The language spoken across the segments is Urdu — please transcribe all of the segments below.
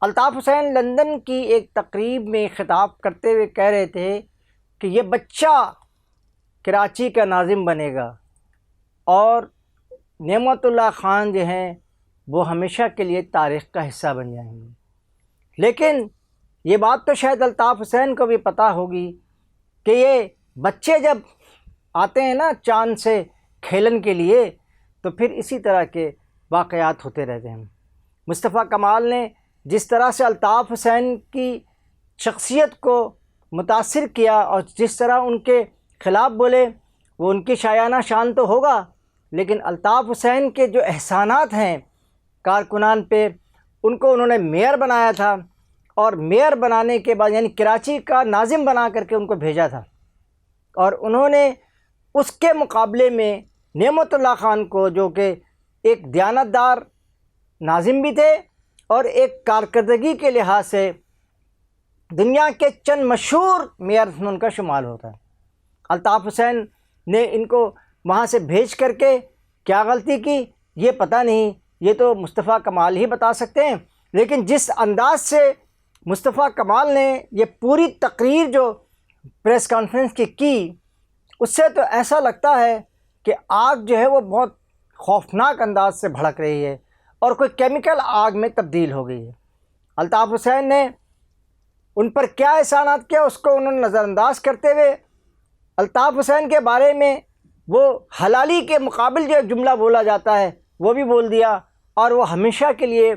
الطاف حسین لندن کی ایک تقریب میں خطاب کرتے ہوئے کہہ رہے تھے کہ یہ بچہ کراچی کا ناظم بنے گا اور نعمت اللہ خان جو ہیں وہ ہمیشہ کے لیے تاریخ کا حصہ بن جائیں گے۔ لیکن یہ بات تو شاید الطاف حسین کو بھی پتہ ہوگی کہ یہ بچے جب آتے ہیں نا چاند سے کھیلن کے لیے تو پھر اسی طرح کے واقعات ہوتے رہتے ہیں۔ مصطفیٰ کمال نے جس طرح سے الطاف حسین کی شخصیت کو متاثر کیا اور جس طرح ان کے خلاف بولے، وہ ان کی شایانہ شان تو ہوگا، لیکن الطاف حسین کے جو احسانات ہیں کارکنان پہ، ان کو انہوں نے میئر بنایا تھا، اور میئر بنانے کے بعد یعنی کراچی کا ناظم بنا کر کے ان کو بھیجا تھا، اور انہوں نے اس کے مقابلے میں نعمت اللہ خان کو، جو کہ ایک دیانتدار ناظم بھی تھے اور ایک کارکردگی کے لحاظ سے دنیا کے چند مشہور میئرز میں ان کا شمار ہوتا ہے، الطاف حسین نے ان کو وہاں سے بھیج کر کے کیا غلطی کی یہ پتہ نہیں، یہ تو مصطفیٰ کمال ہی بتا سکتے ہیں۔ لیکن جس انداز سے مصطفیٰ کمال نے یہ پوری تقریر جو پریس کانفرنس کی اس سے تو ایسا لگتا ہے کہ آگ جو ہے وہ بہت خوفناک انداز سے بھڑک رہی ہے اور کوئی کیمیکل آگ میں تبدیل ہو گئی ہے۔ الطاف حسین نے ان پر کیا احسانات کیا اس کو انہوں نے نظر انداز کرتے ہوئے الطاف حسین کے بارے میں وہ حلالی کے مقابل جو جملہ بولا جاتا ہے وہ بھی بول دیا، اور وہ ہمیشہ کے لیے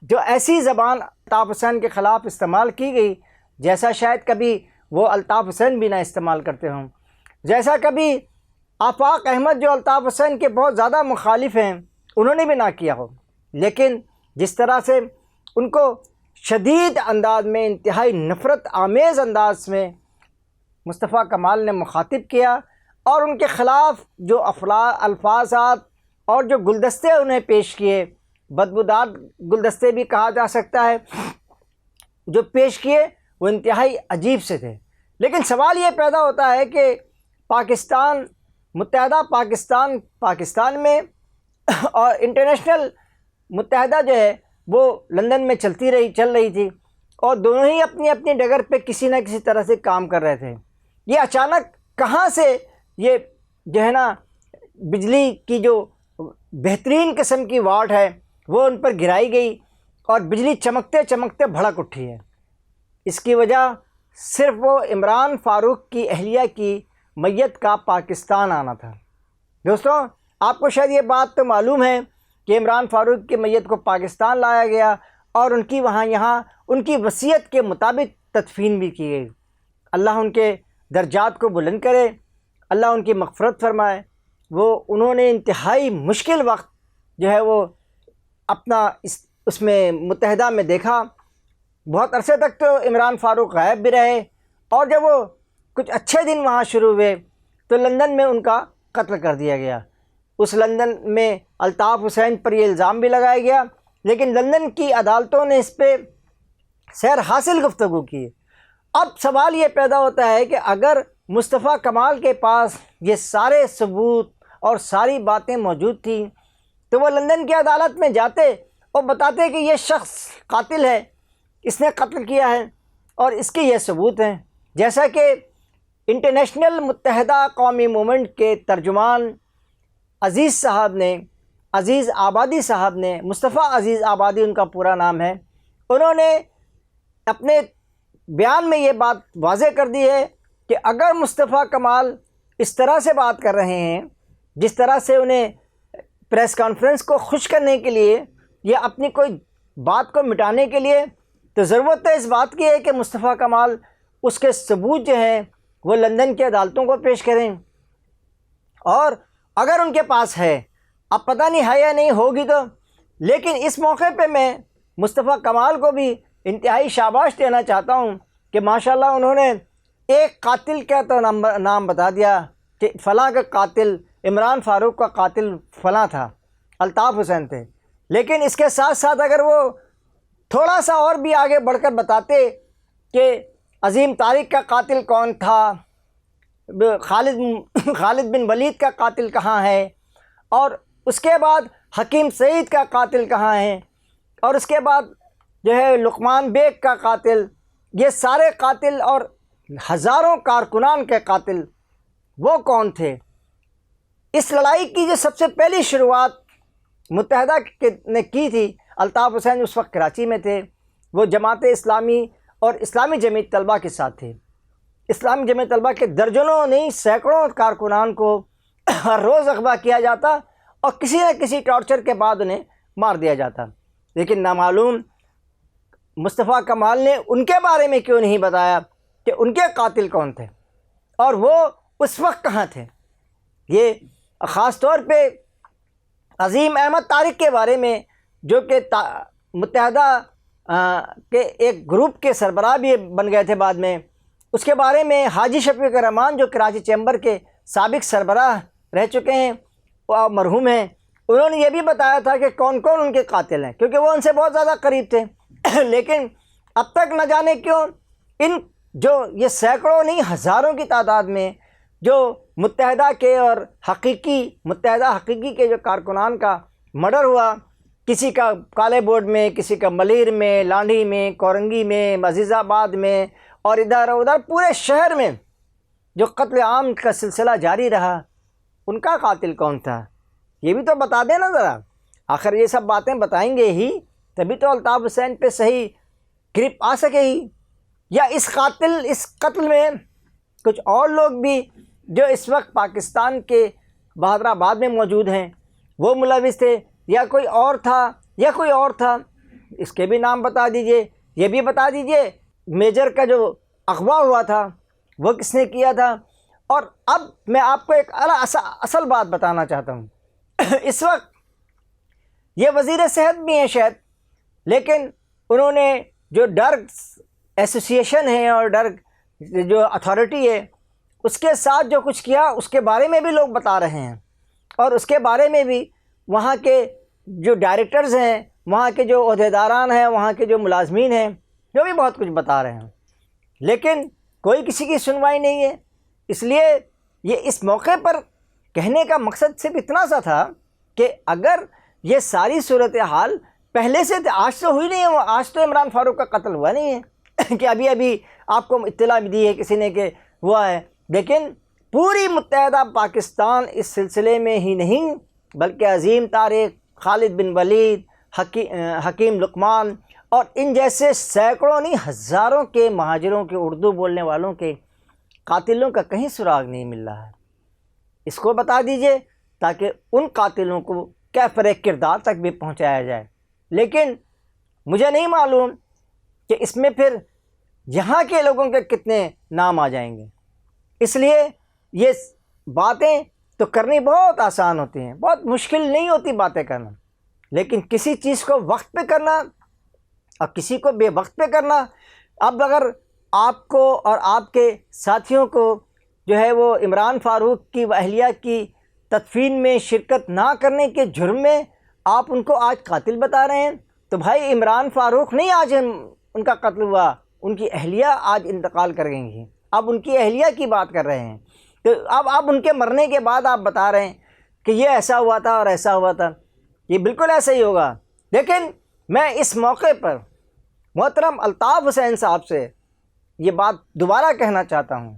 جو ایسی زبان الطاف حسین کے خلاف استعمال کی گئی جیسا شاید کبھی وہ الطاف حسین بھی نہ استعمال کرتے ہوں، جیسا کبھی آفاق احمد جو الطاف حسین کے بہت زیادہ مخالف ہیں انہوں نے بھی نہ کیا ہو، لیکن جس طرح سے ان کو شدید انداز میں، انتہائی نفرت آمیز انداز میں مصطفیٰ کمال نے مخاطب کیا اور ان کے خلاف جو الفاظات اور جو گلدستے انہیں پیش کیے، بدبودار گلدستے بھی کہا جا سکتا ہے، جو پیش کیے وہ انتہائی عجیب سے تھے۔ لیکن سوال یہ پیدا ہوتا ہے کہ پاکستان، متحدہ پاکستان میں اور انٹرنیشنل متحدہ جو ہے وہ لندن میں چل رہی تھی، اور دونوں ہی اپنی اپنی ڈگر پہ کسی نہ کسی طرح سے کام کر رہے تھے۔ یہ اچانک کہاں سے یہ جو ہے نا بجلی کی جو بہترین قسم کی واٹ ہے وہ ان پر گرائی گئی اور بجلی چمکتے چمکتے بھڑک اٹھی ہے۔ اس کی وجہ صرف وہ عمران فاروق کی اہلیہ کی میت کا پاکستان آنا تھا۔ دوستوں، آپ کو شاید یہ بات تو معلوم ہے کہ عمران فاروق کی میت کو پاکستان لایا گیا اور ان کی یہاں ان کی وصیت کے مطابق تدفین بھی کی گئی۔ اللہ ان کے درجات کو بلند کرے، اللہ ان کی مغفرت فرمائے۔ انہوں نے انتہائی مشکل وقت جو ہے وہ اپنا اس میں متحدہ میں دیکھا۔ بہت عرصے تک تو عمران فاروق غائب بھی رہے، اور جب وہ کچھ اچھے دن وہاں شروع ہوئے تو لندن میں ان کا قتل کر دیا گیا۔ اس لندن میں الطاف حسین پر یہ الزام بھی لگایا گیا، لیکن لندن کی عدالتوں نے اس پہ سیر حاصل گفتگو کی۔ اب سوال یہ پیدا ہوتا ہے کہ اگر مصطفیٰ کمال کے پاس یہ سارے ثبوت اور ساری باتیں موجود تھیں تو وہ لندن کی عدالت میں جاتے اور بتاتے کہ یہ شخص قاتل ہے، اس نے قتل کیا ہے اور اس کے یہ ثبوت ہیں، جیسا کہ انٹرنیشنل متحدہ قومی موومنٹ کے ترجمان عزیز آبادی صاحب نے، مصطفیٰ عزیز آبادی ان کا پورا نام ہے، انہوں نے اپنے بیان میں یہ بات واضح کر دی ہے کہ اگر مصطفیٰ کمال اس طرح سے بات کر رہے ہیں جس طرح سے انہیں پریس کانفرنس کو خوش کرنے کے لیے یا اپنی کوئی بات کو مٹانے کے لیے، تو ضرورت تو اس بات کی ہے کہ مصطفیٰ کمال اس کے ثبوت جو ہیں وہ لندن کی عدالتوں کو پیش کریں، اور اگر ان کے پاس ہے، اب پتہ نہیں ہے یا نہیں ہوگی تو، لیکن اس موقع پہ میں مصطفیٰ کمال کو بھی انتہائی شاباش دینا چاہتا ہوں کہ ماشاءاللہ انہوں نے ایک قاتل کا تو نام بتا دیا کہ فلاں کا قاتل، عمران فاروق کا قاتل فلاں تھا، الطاف حسین تھے، لیکن اس کے ساتھ ساتھ اگر وہ تھوڑا سا اور بھی آگے بڑھ کر بتاتے کہ عظیم طارق کا قاتل کون تھا، خالد بن ولید کا قاتل کہاں ہے، اور اس کے بعد حکیم سعید کا قاتل کہاں ہے، اور اس کے بعد جو ہے لقمان بیگ کا قاتل، یہ سارے قاتل اور ہزاروں کارکنان کے قاتل وہ کون تھے؟ اس لڑائی کی جو سب سے پہلی شروعات متحدہ نے کی تھی، الطاف حسین اس وقت کراچی میں تھے، وہ جماعت اسلامی اور اسلامی جمعیت طلبہ کے ساتھ تھے۔ اسلامی جمعیت طلبہ کے درجنوں نہیں سینکڑوں کارکنان کو ہر روز اغوا کیا جاتا اور کسی نہ کسی ٹارچر کے بعد انہیں مار دیا جاتا، لیکن نامعلوم مصطفیٰ کمال نے ان کے بارے میں کیوں نہیں بتایا کہ ان کے قاتل کون تھے اور وہ اس وقت کہاں تھے۔ یہ خاص طور پہ عظیم احمد طارق کے بارے میں، جو کہ متحدہ کے ایک گروپ کے سربراہ بھی بن گئے تھے بعد میں، اس کے بارے میں حاجی شفیق الرحمان جو کراچی چیمبر کے سابق سربراہ رہ چکے ہیں اور مرحوم ہیں، انہوں نے یہ بھی بتایا تھا کہ کون کون ان کے قاتل ہیں، کیونکہ وہ ان سے بہت زیادہ قریب تھے۔ لیکن اب تک نہ جانے کیوں ان جو یہ سینکڑوں نہیں ہزاروں کی تعداد میں جو متحدہ کے اور متحدہ حقیقی کے جو کارکنان کا مرڈر ہوا، کسی کا کالے بورڈ میں، کسی کا ملیر میں، لانڈھی میں، کورنگی میں، عزیز آباد میں اور ادھر ادھر پورے شہر میں جو قتل عام کا سلسلہ جاری رہا، ان کا قاتل کون تھا؟ یہ بھی تو بتا دیں نا ذرا۔ آخر یہ سب باتیں بتائیں گے ہی تبھی تو الطاف حسین پہ صحیح گرپ آ سکے ہی، یا اس قتل میں کچھ اور لوگ بھی جو اس وقت پاکستان کے بہادر آباد میں موجود ہیں وہ ملوث تھے، یا کوئی اور تھا، اس کے بھی نام بتا دیجئے۔ یہ بھی بتا دیجئے میجر کا جو اغوا ہوا تھا وہ کس نے کیا تھا۔ اور اب میں آپ کو ایک اصل بات بتانا چاہتا ہوں۔ اس وقت یہ وزیر صحت بھی ہیں شاید، لیکن انہوں نے جو ڈرگ ایسوسیشن ہے اور ڈرگ جو اتھارٹی ہے اس کے ساتھ جو کچھ کیا اس کے بارے میں بھی لوگ بتا رہے ہیں، اور اس کے بارے میں بھی وہاں کے جو ڈائریکٹرز ہیں، وہاں کے جو عہدیداران ہیں، وہاں کے جو ملازمین ہیں، جو بھی بہت کچھ بتا رہے ہیں، لیکن کوئی کسی کی سنوائی نہیں ہے۔ اس لیے یہ اس موقع پر کہنے کا مقصد صرف اتنا سا تھا کہ اگر یہ ساری صورتحال پہلے سے آج تو ہوئی نہیں ہے، آج تو عمران فاروق کا قتل ہوا نہیں ہے کہ ابھی آپ کو اطلاع بھی دی ہے کسی نے کہ ہوا ہے، لیکن پوری متحدہ پاکستان اس سلسلے میں ہی نہیں بلکہ عظیم طارق، خالد بن ولید، حکیم لقمان اور ان جیسے سینکڑوں نہیں ہزاروں کے مہاجروں کے اردو بولنے والوں کے قاتلوں کا کہیں سراغ نہیں مل رہا ہے۔ اس کو بتا دیجئے تاکہ ان قاتلوں کو کیفر کردار تک بھی پہنچایا جائے، لیکن مجھے نہیں معلوم کہ اس میں پھر یہاں کے لوگوں کے کتنے نام آ جائیں گے۔ اس لیے یہ باتیں تو کرنی بہت آسان ہوتی ہیں، بہت مشکل نہیں ہوتی باتیں کرنا، لیکن کسی چیز کو وقت پہ کرنا اور کسی کو بے وقت پہ کرنا۔ اب اگر آپ کو اور آپ کے ساتھیوں کو جو ہے وہ عمران فاروق کی و اہلیہ کی تدفین میں شرکت نہ کرنے کے جرم میں آپ ان کو آج قاتل بتا رہے ہیں، تو بھائی عمران فاروق نہیں آج ان کا قتل ہوا، ان کی اہلیہ آج انتقال کر گئی ہیں، اب ان کی اہلیہ کی بات کر رہے ہیں، تو اب ان کے مرنے کے بعد آپ بتا رہے ہیں کہ یہ ایسا ہوا تھا اور ایسا ہوا تھا، یہ بالکل ایسا ہی ہوگا۔ لیکن میں اس موقع پر محترم الطاف حسین صاحب سے یہ بات دوبارہ کہنا چاہتا ہوں،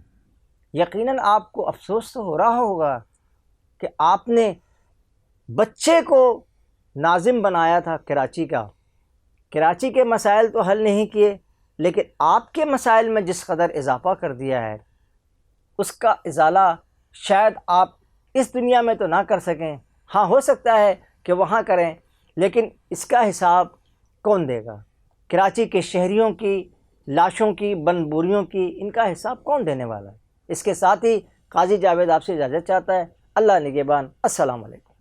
یقیناً آپ کو افسوس تو ہو رہا ہوگا کہ آپ نے بچے کو ناظم بنایا تھا کراچی کے مسائل تو حل نہیں کیے، لیکن آپ کے مسائل میں جس قدر اضافہ کر دیا ہے اس کا ازالہ شاید آپ اس دنیا میں تو نہ کر سکیں، ہاں ہو سکتا ہے کہ وہاں کریں، لیکن اس کا حساب کون دے گا؟ کراچی کے شہریوں کی لاشوں کی، بن بوریوں کی، ان کا حساب کون دینے والا ہے؟ اس کے ساتھ ہی قاضی جاوید آپ سے اجازت چاہتا ہے۔ اللہ نگہبان۔ السلام علیکم۔